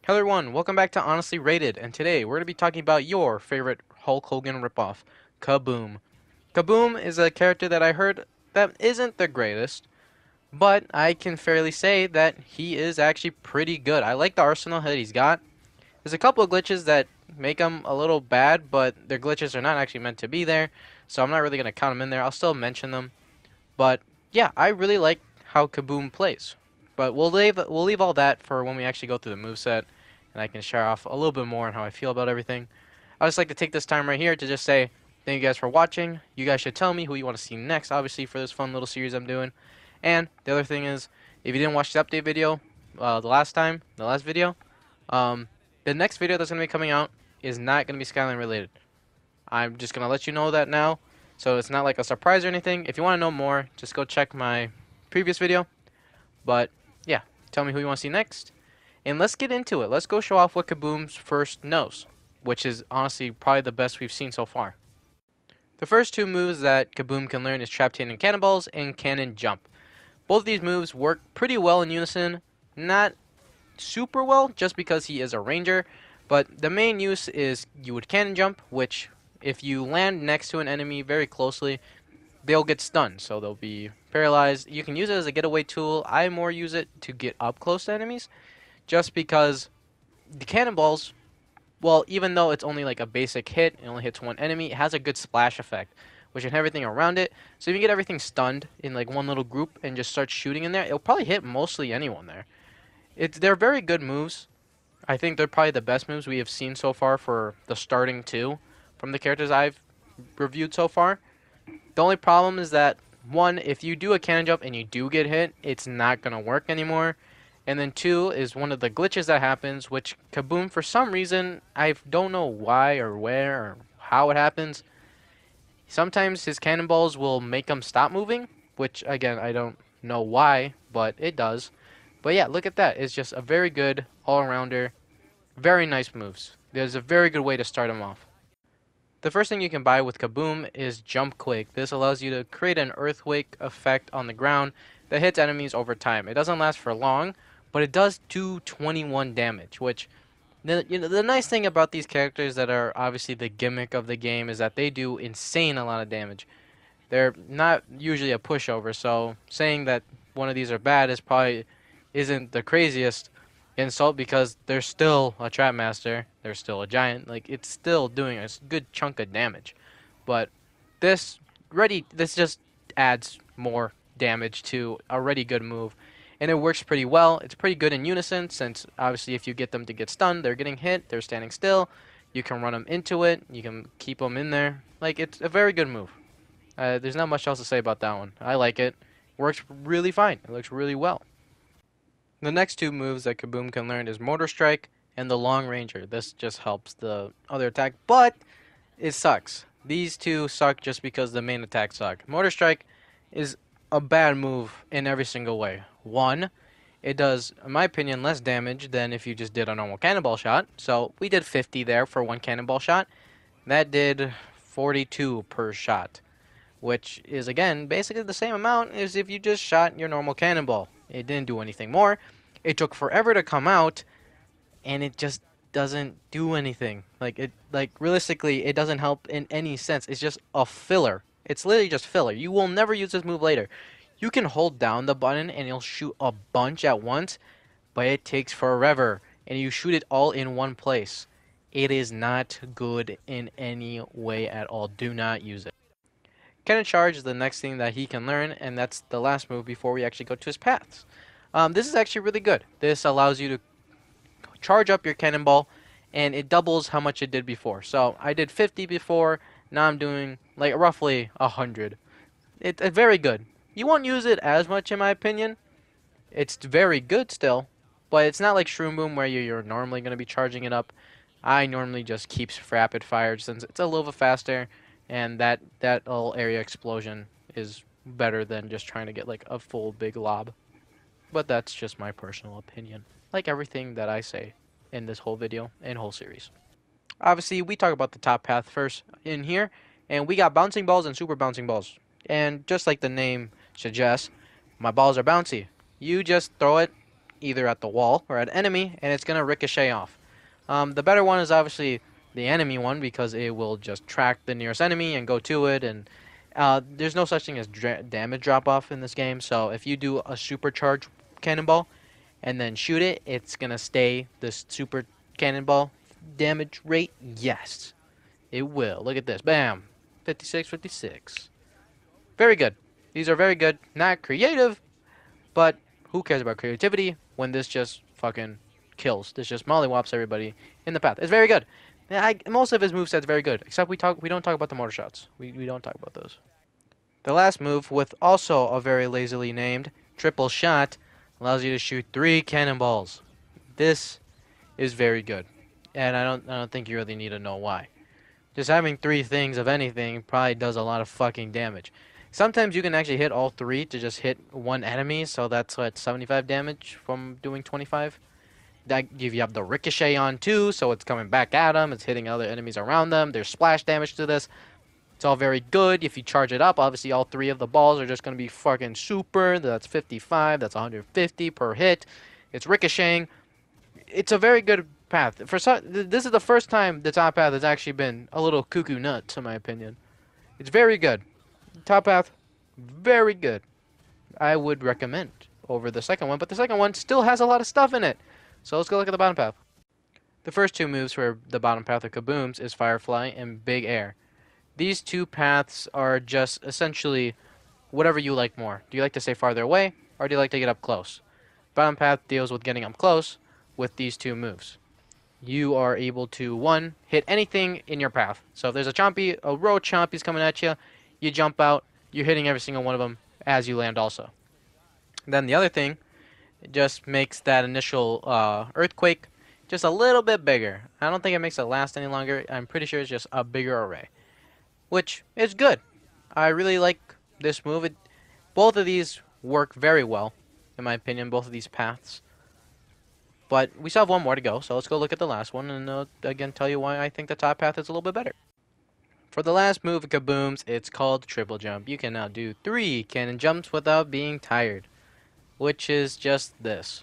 Hello everyone, welcome back to Honestly Rated, and today we're going to be talking about your favorite Hulk Hogan ripoff, Kaboom. Kaboom is a character that I heard that isn't the greatest, but I can fairly say that he is actually pretty good. I like the arsenal that he's got. There's a couple of glitches that make him a little bad, but their glitches are not actually meant to be there, so I'm not really going to count them in there. I'll still mention them, but yeah, I really like how Kaboom plays. But we'll leave all that for when we actually go through the moveset, and I can share off a little bit more on how I feel about everything. I just like to take this time right here to just say thank you guys for watching. You guys should tell me who you want to see next, obviously, for this fun little series I'm doing. And the other thing is, if you didn't watch the update video the last video, um, the next video that's going to be coming out is not going to be Skyline related. I'm just going to let you know that now. So it's not like a surprise or anything. If you want to know more, just go check my previous video. But yeah, tell me who you want to see next. And let's get into it. Let's go show off what Kaboom's first knows, which is honestly probably the best we've seen so far. The first two moves that Kaboom can learn is Trap Cannon Cannonballs and Cannon Jump. Both of these moves work pretty well in unison. Not super well, just because he is a ranger, but the main use is you would Cannon Jump, which if you land next to an enemy very closely, they'll get stunned, so they'll be paralyzed. You can use it as a getaway tool. I more use it to get up close to enemies, just because the cannonballs, well, even though it's only like a basic hit, it only hits one enemy, it has a good splash effect, which can everything around it. So if you get everything stunned in like one little group and just start shooting in there, it'll probably hit mostly anyone there. They're very good moves. I think they're probably the best moves we have seen so far for the starting two from the characters I've reviewed so far. The only problem is that, one, if you do a cannon jump and you do get hit, it's not going to work anymore. And then two is one of the glitches that happens, which Kaboom, for some reason, I don't know why or where or how it happens. Sometimes his cannonballs will make him stop moving, which, again, I don't know why, but it does. But yeah, look at that. It's just a very good all-arounder. Very nice moves. There's a very good way to start him off. The first thing you can buy with Kaboom is Jump Quake. This allows you to create an earthquake effect on the ground that hits enemies over time. It doesn't last for long, but it does do 21 damage, which the nice thing about these characters that are obviously the gimmick of the game is that they do insane a lot of damage. They're not usually a pushover, so saying that one of these are bad is probably isn't the craziest insult because they're still a trap master, they're still a giant. Like, it's still doing a good chunk of damage. But this just adds more damage to a already good move, and it works pretty well. It's pretty good in unison, since obviously if you get them to get stunned, they're getting hit, they're standing still, you can run them into it, you can keep them in there. Like, it's a very good move. There's not much else to say about that one. I like it. Works really fine. It looks really well. The next two moves that Kaboom can learn is Mortar Strike and the Long Ranger. This just helps the other attack, but it sucks. These two suck just because the main attacks suck. Mortar Strike is a bad move in every single way. One, it does, in my opinion, less damage than if you just did a normal cannonball shot. So we did 50 there for one cannonball shot. That did 42 per shot, which is, again, basically the same amount as if you just shot your normal cannonball. It didn't do anything more. It took forever to come out, and it just doesn't do anything. Like realistically, it doesn't help in any sense. It's just a filler. It's literally just filler. You will never use this move later. You can hold down the button and you'll shoot a bunch at once, but it takes forever, and you shoot it all in one place. It is not good in any way at all. Do not use it. Cannon Charge is the next thing that he can learn, and that's the last move before we actually go to his paths. This is actually really good. This allows you to charge up your cannonball, and it doubles how much it did before. So I did 50 before, now I'm doing like roughly 100. It's very good. You won't use it as much in my opinion. It's very good still, but it's not like Shroom Boom where you're normally going to be charging it up. I normally just keep rapid fire since it's a little bit faster, and that little area explosion is better than just trying to get like a full big lob. But that's just my personal opinion, like everything that I say in this whole video and whole series. Obviously, we talk about the top path first in here, and we got bouncing balls and super bouncing balls. And just like the name suggests, my balls are bouncy. You just throw it either at the wall or at enemy, and it's gonna ricochet off. The better one is obviously the enemy one because it will just track the nearest enemy and go to it, and there's no such thing as damage drop off in this game. So if you do a supercharged cannonball and then shoot it, it's gonna stay this super cannonball damage rate. Yes, it will. Look at this. Bam. 56, 56. Very good. These are very good. Not creative, but who cares about creativity when this just fucking kills? This just mollywops everybody in the path. It's very good. Most of his moveset's very good, except we don't talk about the mortar shots. We don't talk about those. The last move, with also a very lazily named triple shot, allows you to shoot 3 cannonballs. This is very good, and I don't think you really need to know why. Just having 3 things of anything probably does a lot of fucking damage. Sometimes you can actually hit all 3 to just hit one enemy, so that's what, 75 damage from doing 25. That you have the ricochet on too, so it's coming back at them, it's hitting other enemies around them. There's splash damage to this. It's all very good. If you charge it up, obviously all 3 of the balls are just going to be fucking super. That's 55, that's 150 per hit. It's ricocheting. It's a very good path. This is the first time the top path has actually been a little cuckoo nuts, in my opinion. It's very good. Top path, very good. I would recommend over the second one, but the second one still has a lot of stuff in it. So let's go look at the bottom path. The first 2 moves for the bottom path of Kaboom's is Firefly and Big Air. These 2 paths are just essentially whatever you like more. Do you like to stay farther away, or do you like to get up close? Bottom path deals with getting up close with these 2 moves. You are able to, 1, hit anything in your path. So if there's a row of chompies coming at you, you jump out, you're hitting every single one of them as you land also. Then the other thing, it just makes that initial earthquake just a little bit bigger. I don't think it makes it last any longer. I'm pretty sure it's just a bigger array, which is good. I really like this move. Both of these work very well, in my opinion, both of these paths. But we still have one more to go, so let's go look at the last one and again tell you why I think the top path is a little bit better. For the last move of Kaboom's, it's called Triple Jump. You can now do 3 cannon jumps without being tired, which is just this.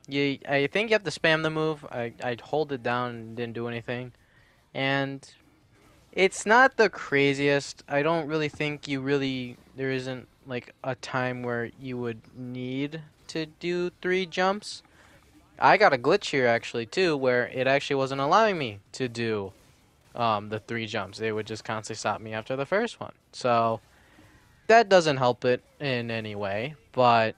I think you have to spam the move. I'd hold it down and didn't do anything. And it's not the craziest. I don't really think there isn't like a time where you would need to do 3 jumps. I got a glitch here actually too, where it actually wasn't allowing me to do the 3 jumps. They would just constantly stop me after the first one. So that doesn't help it in any way. But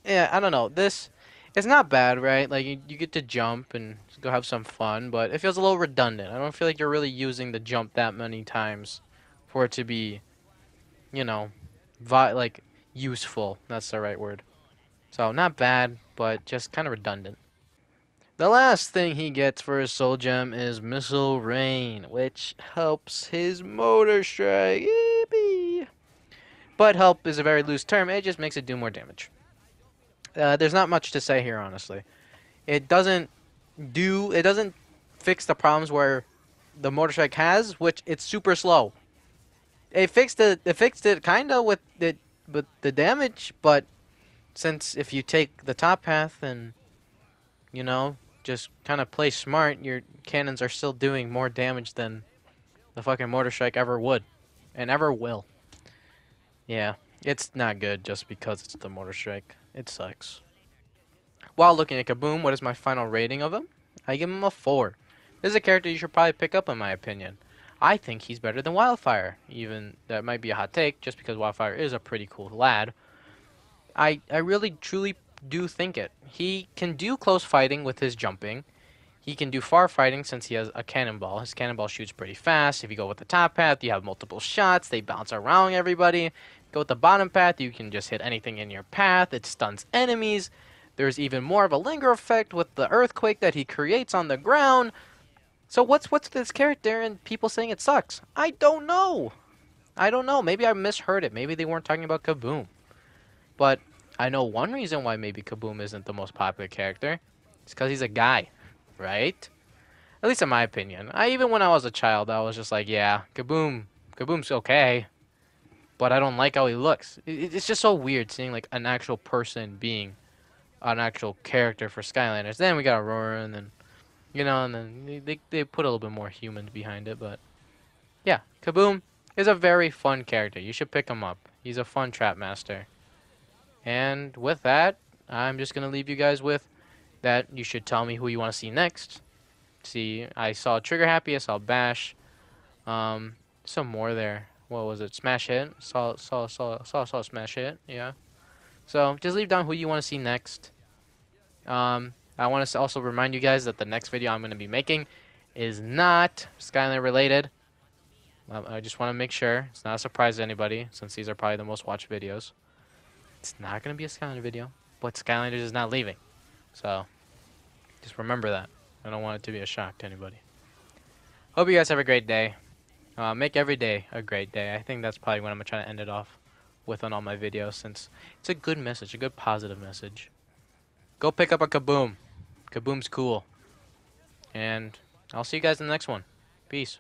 yeah, I don't know. It's not bad, right? Like you get to jump and go have some fun, but it feels a little redundant. I don't feel like you're really using the jump that many times for it to be, you know, like useful. That's the right word. So not bad, but just kind of redundant. The last thing he gets for his soul gem is Missile Rain, which helps his Motor Strike. Yippee! But help is a very loose term. It just makes it do more damage. There's not much to say here, honestly. It doesn't fix the problems where the Motor Strike has, which it's super slow. It fixed it kinda with the damage, but since if you take the top path and just kind of play smart, your cannons are still doing more damage than the fucking Mortar Strike ever would and ever will. Yeah, it's not good just because it's the Mortar Strike. It sucks. While looking at Kaboom, what is my final rating of him? I give him a 4. This is a character you should probably pick up in my opinion. I think he's better than Wildfire. Even that might be a hot take just because Wildfire is a pretty cool lad. I really truly do think it. He can do close fighting with his jumping. He can do far fighting since he has a cannonball. His cannonball shoots pretty fast. If you go with the top path, you have multiple shots. They bounce around everybody. Go with the bottom path, you can just hit anything in your path. It stuns enemies. There's even more of a linger effect with the earthquake that he creates on the ground. So what's this character and people saying it sucks? I don't know. Maybe I misheard it. Maybe they weren't talking about Kaboom. But I know one reason why maybe Kaboom isn't the most popular character. It's because he's a guy, right? At least in my opinion. Even when I was a child, I was just like, yeah, Kaboom's okay. But I don't like how he looks. It's just so weird seeing like an actual person being an actual character for Skylanders. Then we got Aurora, and then and then they put a little bit more humans behind it. But yeah, Kaboom is a very fun character. You should pick him up. He's a fun trap master. And with that, I'm just gonna leave you guys with that. You should tell me who you want to see next. See, I saw Trigger Happy, I saw Bash, some more there. What was it? Smash Hit. Saw Smash Hit. Yeah. So just leave down who you want to see next. I want to also remind you guys that the next video I'm going to be making is not Skyline related. I just want to make sure it's not a surprise to anybody, since these are probably the most watched videos. It's not going to be a Skylander video, but Skylanders is not leaving. So just remember that. I don't want it to be a shock to anybody. Hope you guys have a great day. Make every day a great day. I think that's probably what I'm trying to end it off with on all my videos, since it's a good message, a good positive message. Go pick up a Kaboom. Kaboom's cool. And I'll see you guys in the next one. Peace.